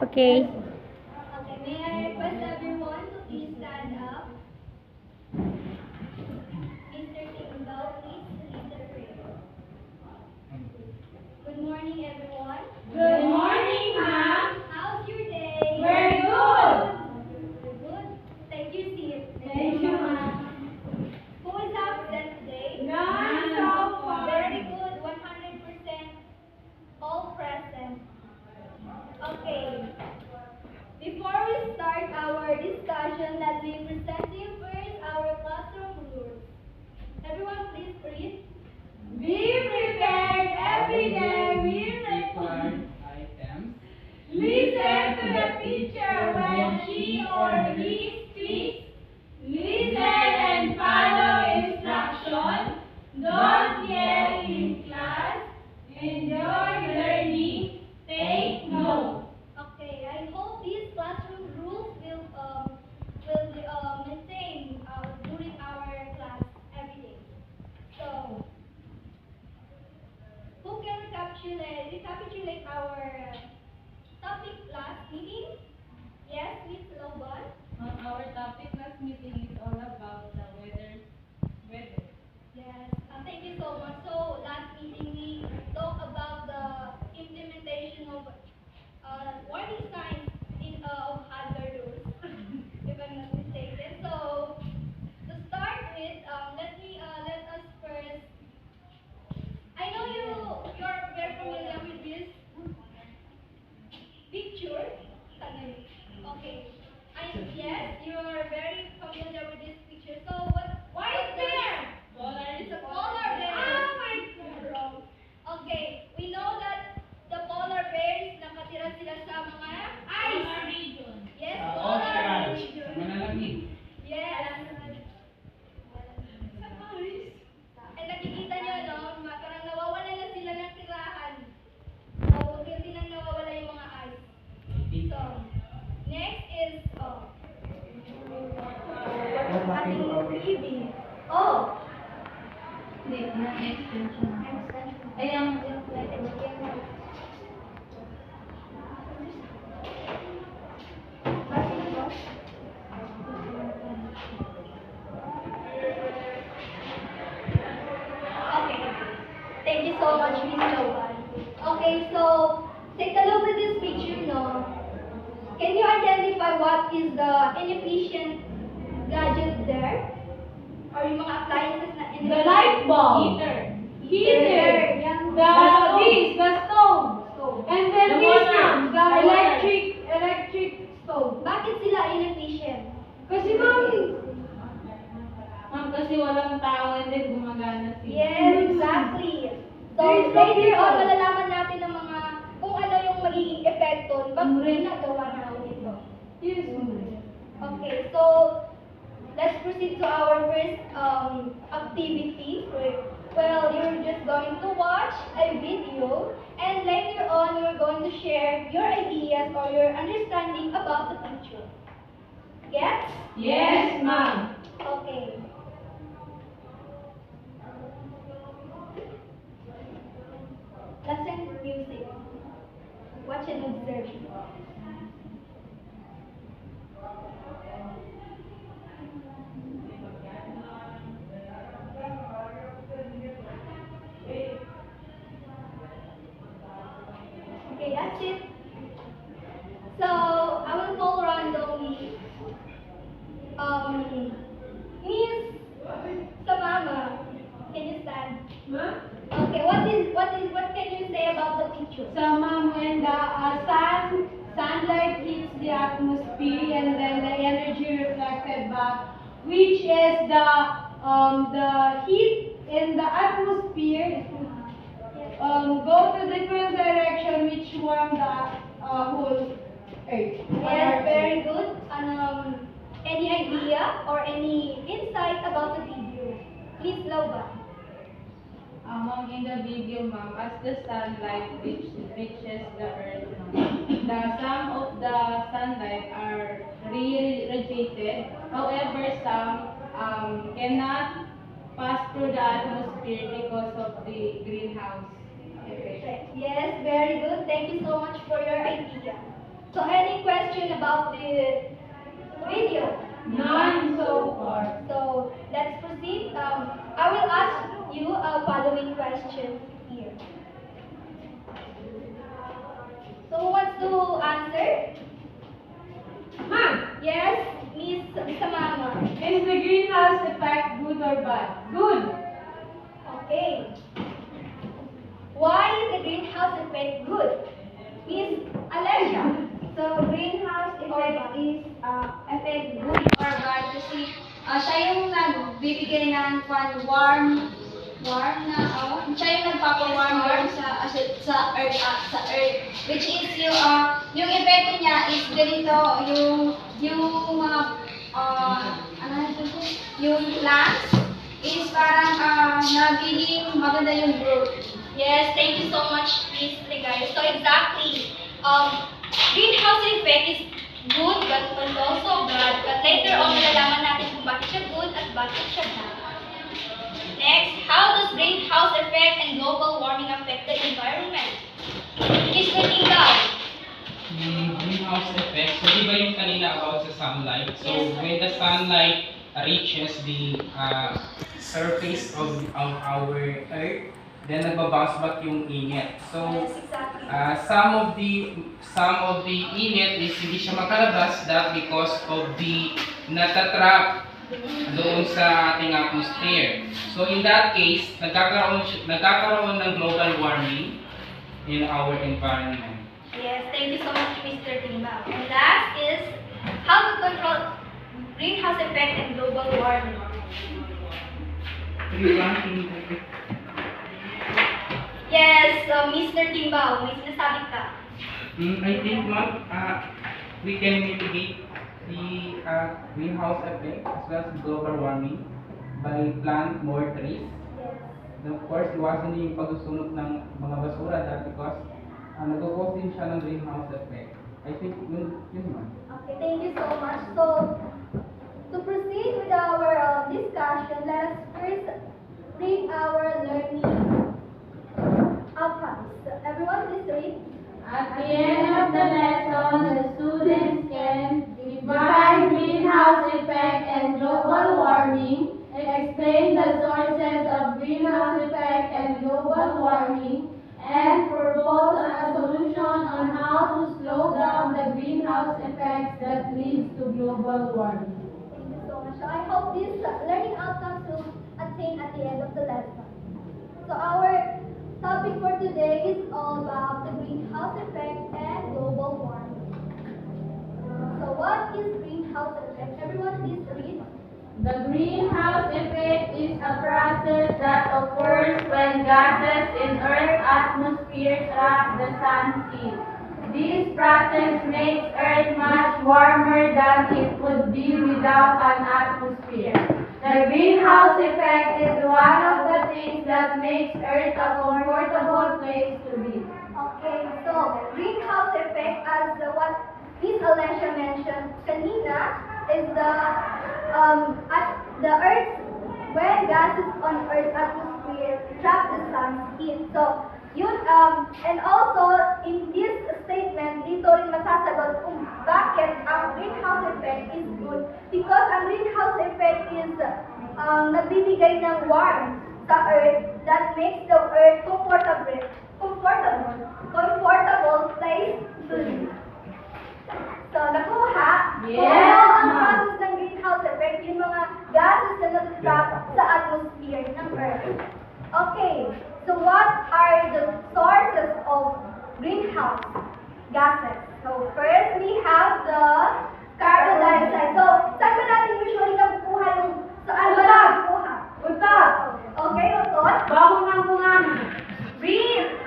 Okay. Okay, may I request everyone to please stand up? Mr. Tingdaw, please lead the prayer. Good morning, everyone. Good morning, ma'am. How's your day? Very good. Good. Take your seat. Thank you, ma'am. Who is absent today? None so far. Very good. 100% all present. Okay. Before we start our discussion, let me present to you first our classroom rules. Everyone, please read. Be prepared every day. We Required items. listen to the teacher when she or he speaks. Listen and follow instruction. Don't yell in class. Enjoy learning. Take notes. Okay, I hope these classroom rules will maintain during our class every day. So, who can recapitulate our topic last meeting? Yes, Miss Loban. Our topic last meeting is all about the weather. Yes, thank you so much. So last meeting we talked about the implementation of warning signs of hazard rules, if I'm not mistaken. So to start with, let us first. I know you're very familiar with this picture. Okay. Yes, you are very familiar with this picture. So why is there? It's a polar bear. Oh my God. Okay, we know that the polar bears nakatira sila sa mga ice. Yes, polar region. Malalangin. Yes. And nakikita nyo, no? Parang nawawala na sila ng tirahan. So, unti nang nawawala yung mga ice. So, next is, ating baby. Oh! Hindi, na extension. Ay, ang Okay. Thank you so much, Miss Loban. Okay, so take a look at this picture, no? Can you identify what is the inefficient gadget there? Or yung mga appliances na The inefficient? light bulb. heater. Heater. The stove. And then The this water. one, the The water. electric stove. Bakit sila inefficient? Kasi ma'am, Ma'am, kasi walang tao and then gumagana sila. Yes, exactly. So, There is no later on, people. malalaman natin ng mga kung ano yung magiging epekto pag ginagawa natin ito. yes, Okay, so let's proceed to our first activity. Well, you're just going to watch a video, and later on, you're going to share your ideas or your understanding about the picture. Yes? Yes, ma'am. Okay. Lesson music. Watch and observe. Okay, that's it. So I will call randomly. Miss Samama, can you stand? Ma'am? Okay, what can you say about the picture? So ma'am, when the sunlight hits the atmosphere and then the energy reflected back, which is the heat in the atmosphere, go to different direction which warm the whole earth. Yes, very good. And any idea or any insight about the video? Please, Loba. Ma'am, in the video, ma'am, as the sunlight reaches the earth, ma'am, some of the sunlight are radiated. However, some cannot pass through the atmosphere because of the greenhouse effect. Yes, very good. Thank you so much for your idea. So, about the video? None so far. So let's proceed. I will ask you a following question here. So who wants to answer? Ma'am, Yes, Miss Mama. is the greenhouse effect good or bad? Good. Okay. Why is the greenhouse effect good? Miss Alessia. So, greenhouse effect is effect good or bad kasi siya yung nagbibigay ng siya yung nagpapa-warm doon sa earth, which is yung epekto niya is ganito, yung mga, ano ito po? Yung plants is parang nagiging maganda yung growth. Yes, thank you so much, Miss Ligayo. So exactly, greenhouse effect is good but also bad. But later on, malalaman natin kung bakit siya good at bakit siya bad. Next, how does greenhouse effect and global warming affect the environment? Mr. Tinggaw. Greenhouse effect. So, di ba yung kanina about sa sunlight? So, Yes. when the sunlight reaches the surface of our earth, then nagbabounce back yung init. So, Yes, exactly. some of the init is hindi siya makalabas that because of the natatrap doon sa ating atmosphere. So in that case, nagkakaroon ng global warming in our environment. Yes, thank you so much, Mr. Tinggaw. And last is how to control greenhouse effect and global warming. Yes, Mr. Timbao, may sinasabi ka. I think, ma'am, we can mitigate the greenhouse effect as well as global warming by plant more trees. Yes. And of course, iwasan niyo yung pagsusunog ng mga basura dahil because nag-cause din siya ng greenhouse effect. I think yun ma'am. Okay, thank you so much. So, to proceed with our discussion, let us first read our learning outcomes. So, everyone, please read. At the end of the lesson, the students can define greenhouse effect and global warming, explain the sources of greenhouse effect and global warming, and propose a solution on how to slow down the greenhouse effects that leads to global warming. Thank you so much. So, I hope these learning outcomes will attain at the end of the lesson. So, our topic for today is all about the greenhouse effect and global warming. So, what is greenhouse effect? Everyone, please read. The greenhouse effect is a process that occurs when gases in Earth's atmosphere trap the sun's heat. This process makes Earth much warmer than it would be without an atmosphere. The greenhouse effect is one of the things that makes Earth a comfortable place to be. Okay, so greenhouse effect, as what Miss Alessia mentioned kanina, is at the Earth's, when gases on Earth's atmosphere trap the sun's heat. So, yun, and also, in this statement, dito rin masasagot kung bakit ang greenhouse effect is good. Because ang greenhouse effect is nagbibigay ng warmth sa Earth that makes the Earth comfortable place to live. So, nakuha? Yes, Kung ano ang ma'am. process ng greenhouse effect, yung mga gases na nag-trap sa atmosphere ng Earth. Okay, so what are the sources of greenhouse gases? So, first, we have the carbon dioxide. So, saan ba natin usually nakukuha yung, saan ba nakukuha? Utot. Okay, utot. Bago ng bungan. Breathe.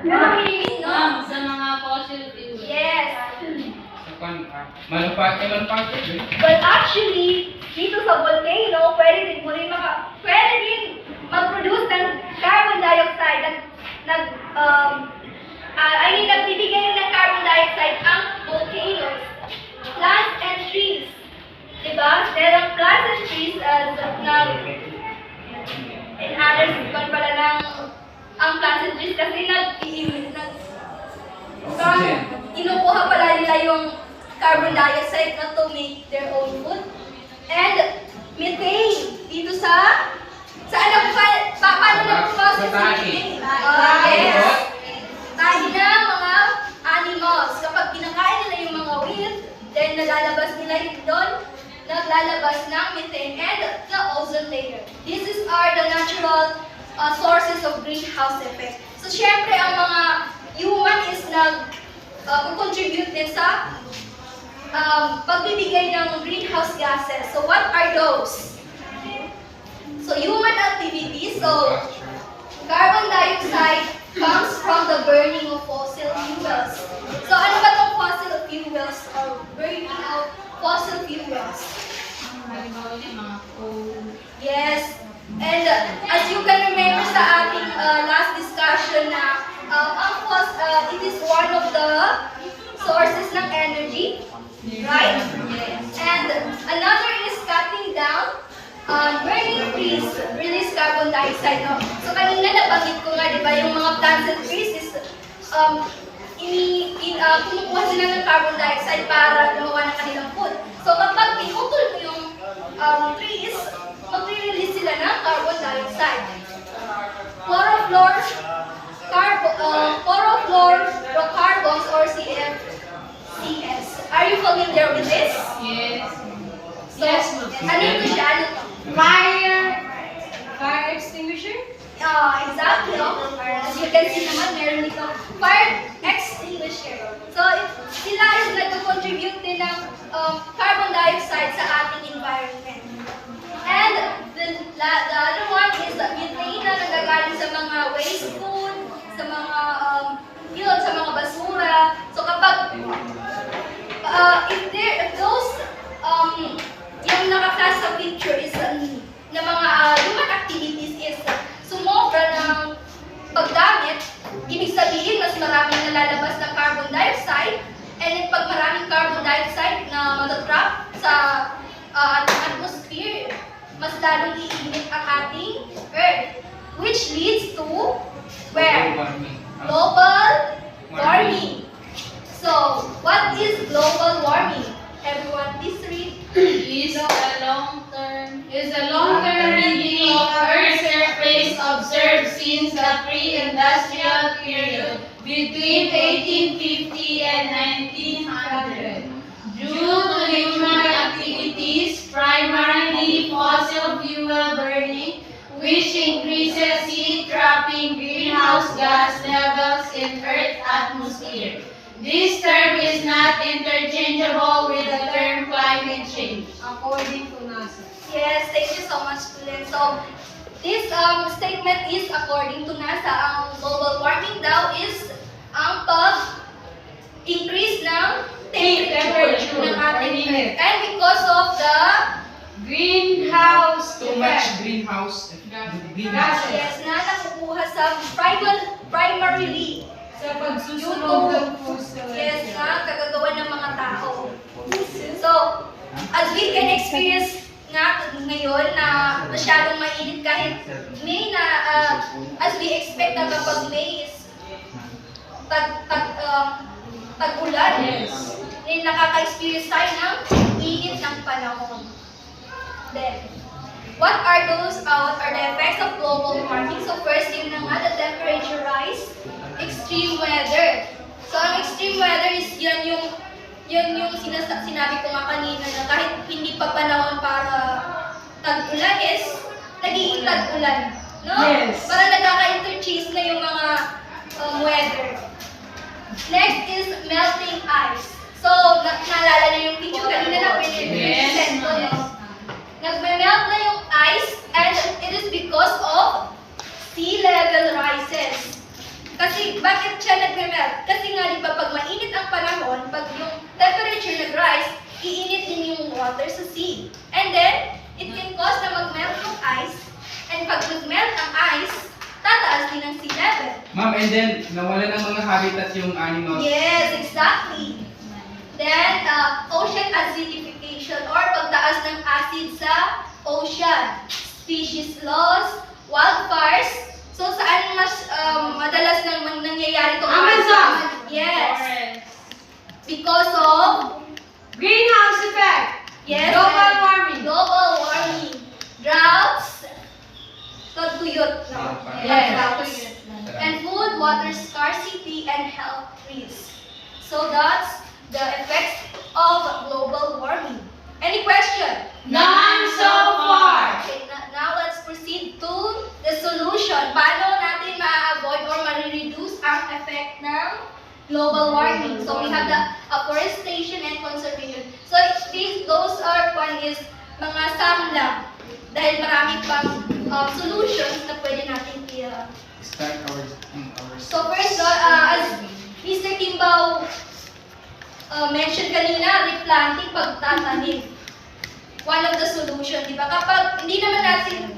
Ma'am, sa mga fossil fuels. Yes. So, manufacturer. Well, actually, dito sa volcano, pwede rin mag-produce ng carbon dioxide. Nagbibigay ng carbon dioxide ang volcanoes, plants and trees. Diba? Merong plants and trees in others, pala ng ang plants and trees kasi inukuha pala nila yung carbon dioxide na to make their own food. And methane dito sa ano paano na process Sa methane? tahi. Yes. Tahi ng mga animals. Kapag kinakain nila yung mga wheat, then nalalabas nila yun doon, naglalabas ng methane and the ozone layer. This is are the natural sources of greenhouse effect. So syempre ang mga human is contribute din sa pagbibigay ng greenhouse gases. So what are those? So human activities, so carbon dioxide comes from the burning of fossil fuels. So ano ba itong fossil fuels or burning of fossil fuels? Halimbawa yung mga coal. Yes. And as you can remember sa ating last discussion na it is one of the sources ng energy, right? Yes. And another is cutting down burning trees release carbon dioxide. No? So kanina nabanggit ko nga, di ba, yung mga plants and trees is kumukuha sila ng carbon dioxide para gumawa ng kanilang food. So kapag pinutol mo yung trees, magre-release sila ng carbon dioxide. Chlorofluorocarbons or CFCs. Are you familiar with this? Yes. So, ano ito siya? Ano to? Fire extinguisher? Exactly. As you can see naman, meron dito fire extinguisher. So, sila is nag-contribute din ng carbon dioxide sa ating environment. And the other one is the methane na nagagaling sa mga waste food, sa mga sa mga basura. So, kapag if those yung nakaklas sa picture is na mga human activities is sumobra ng paggamit, ibig sabihin mas maraming nalalabas ng carbon dioxide, and then pag maraming carbon dioxide na matatrap sa ating atmosphere, mas lalong iinit ang ating Earth, which leads to where? Global warming. So, what is global warming? Everyone, please read. Is a long-term reading of Earth's surface observed since the pre-industrial period between 1850 and 1900. Due to human activities, primarily fossil fuel burning, which increases heat trapping greenhouse gas levels in Earth's atmosphere. This term is not interchangeable with the term climate change. According to NASA. Yes, thank you so much, students. So, this statement is according to NASA. Ang global warming daw is ang pag-increase ng temperature ng ating Earth. And because of the Greenhouse Too much greenhouse gases na nakukuha sa primarily sa pagsusunog ng fossil. yes, na kagagawa ng mga tao. So, as we can experience nga ngayon na masyadong mainit kahit May na, as we expect na kapag May is tag-ulan, nakaka-experience tayo ng init ng panahon. Then, what are the effects of global warming? So first, yun na nga, the temperature rise, extreme weather. So ang extreme weather is yun yung sinabi ko nga kanina na kahit hindi pa panahon para tag-ulan is nagiging tag-ulan. No? Yes. Para nagkaka-interchase na yung mga weather. Next is melting ice. So, naalala na yung picture kanina na pinag-present ko. Nagme-melt na yung ice and it is because of sea level rises. Kasi, bakit siya nagme-melt? Kasi nga, di ba, pag mainit ang panahon, pag yung temperature nag-rise, iinit din yung water sa sea. And then, it can cause na mag-melt yung ice. And pag nag-melt ang ice, tataas din ang sea level. Ma'am, and then, nawala ng mga habitat yung animals. Yes, exactly. Then, ocean acidification or pagtaas ng acid sa ocean. Species loss, wildfires. So, saan mas madalas nang nangyayari itong Amazon! Yes. Because of trees. So that's the effects of global warming. Any question? None so far. Okay, now let's proceed to the solution. Paano natin ma-avoid or ma-reduce ang effect ng global warming? So we have the afforestation and conservation. So those are one is mga samlang. Dahil marami pang solutions na pwede natin Start our So first, as Mr. Kimbao mentioned kanina, replanting, pagtatanim. One of the solution, di ba? Kapag hindi naman natin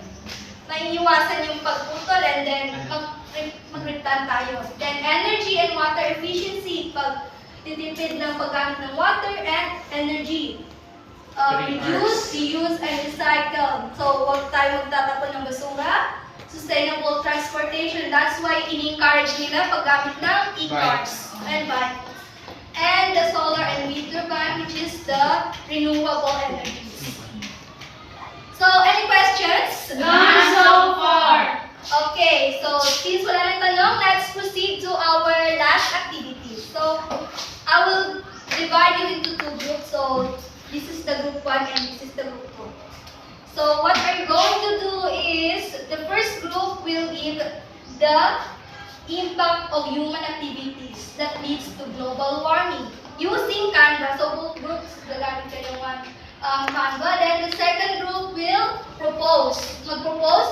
naiiwasan yung pagputol and then mag-replant tayo. Then energy and water efficiency, pag titipid ng paggamit ng water and energy. Reduce, reuse, and recycle. So, huwag tayo magtatapon ng basura. Sustainable transportation. That's why in-encourage nila paggamit ng e-cars and bikes. And the solar and wind turbine, which is the renewable energies. So, any questions? None so far. Okay, so since wala nang tanong, let's proceed to our last activity. So, I will divide you into two groups. So, this is the group 1 and this is the group 2. So, what we're going to do is, the first group will give the impact of human activities that leads to global warming using Canva. So, both groups gagamit kayo ng Canva. Then, the second group will mag-propose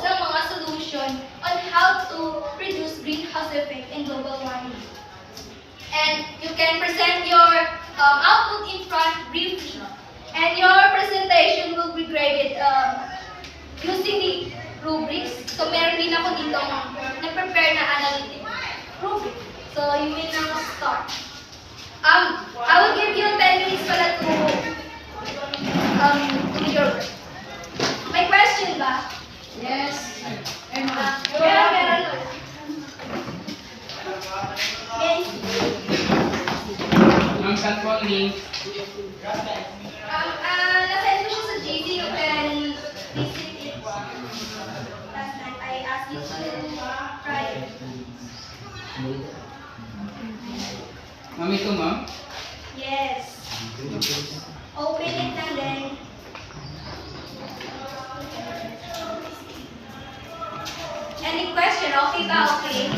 ng mga solution on how to reduce greenhouse effect in global warming. And you can present your output in front briefly. And your presentation will be graded using the rubrics. So, meron din ako dito na-prepare na analytic rubric. So, you may now start. I will give you 10 minutes pala to do your work. May question ba? Yes. Meron. Okay. Ma'am, saan po ang link? Nasend ko siya sa GD. You can visit it. Last night, I asked you to try it. Ma'am, ito ma'am? Yes. Open it and then any question? Okay ba? Okay.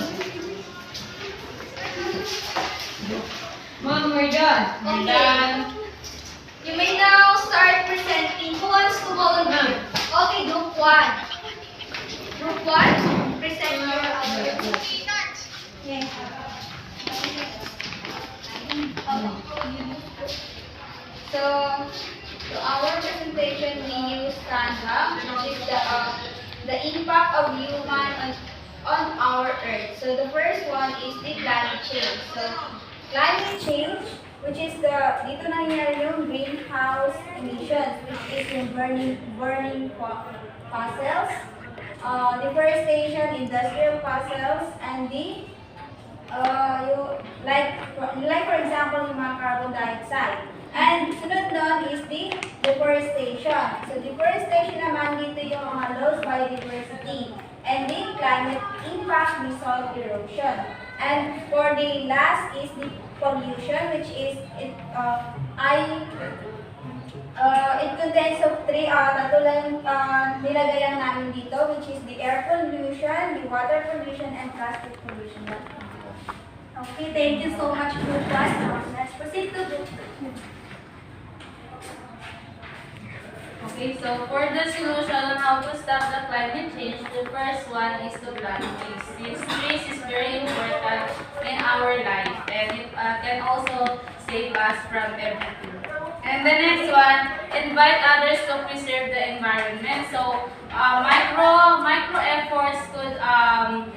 Mom, we're done. Okay. You may now start presenting. Who wants to volunteer? Okay, group 1. Group 1, present your output. Yeah. So, to our presentation, we use Canva, which is the impact of human on our Earth. So, the first one is the climate change. So, climate change, which is dito nangyayari yung greenhouse emissions, which is yung burning fossils, deforestation, industrial fossils, and the like for example yung mga carbon dioxide. And sunod nun is the deforestation. So deforestation naman dito yung mga loss biodiversity and the climate impact result erosion. And for the last is the pollution, which is it contains of tatlo lang nilagayan namin dito, which is the air pollution, the water pollution, and plastic pollution. Okay, thank you so much, Group 1. Let's proceed to Group 2. Okay, so for the solution on how to stop the climate change, the first one is to plant trees. This trees is very important in our life, and it can also save us from everything. And the next one, invite others to preserve the environment. So micro efforts could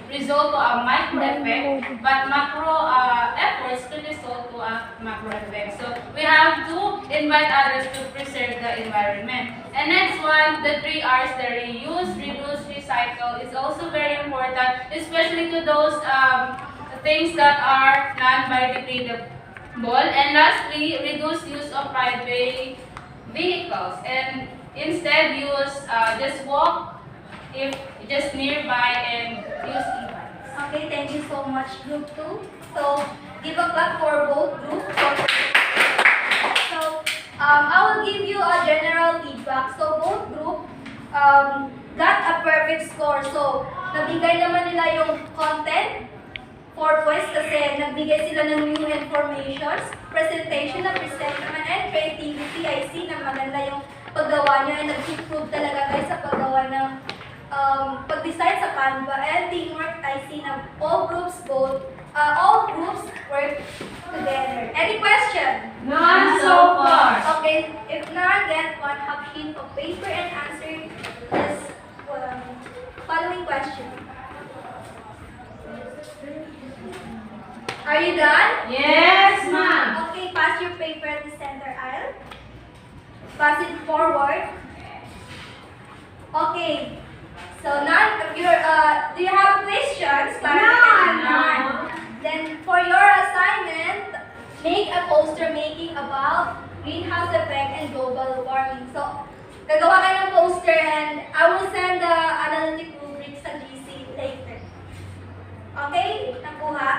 result to a micro effect, but macro efforts could result to a macro effect. So we have to invite others to preserve the environment. And next one, the 3 R's, the reuse, reduce, recycle, is also very important, especially to those things that are non-biodegradable. And lastly, reduce use of private vehicles and instead use just walk if just nearby and use e-bikes. Okay, thank you so much, Group 2. So, give a clap for got a perfect score. So, nabigay naman nila yung content, 4 points kasi nagbigay sila ng new informations, presentation na present naman, and creativity. I see na maganda yung paggawa nyo and nag-improve talaga guys sa paggawa ng pag-design sa Canva, and teamwork. I see na all groups work together. Any question? None so far. Okay, if not, get one half sheet of paper and answer this following question. Are you done? Yes, ma'am. Okay, pass your paper at the center aisle. Pass it forward. Okay. So now, if you're, do you have questions? None. Then for your assignment, make a poster making about greenhouse effect and global warming. So, gagawa kayo ng poster and I will send the analytic rubric sa GC later. Okay? Nakuha?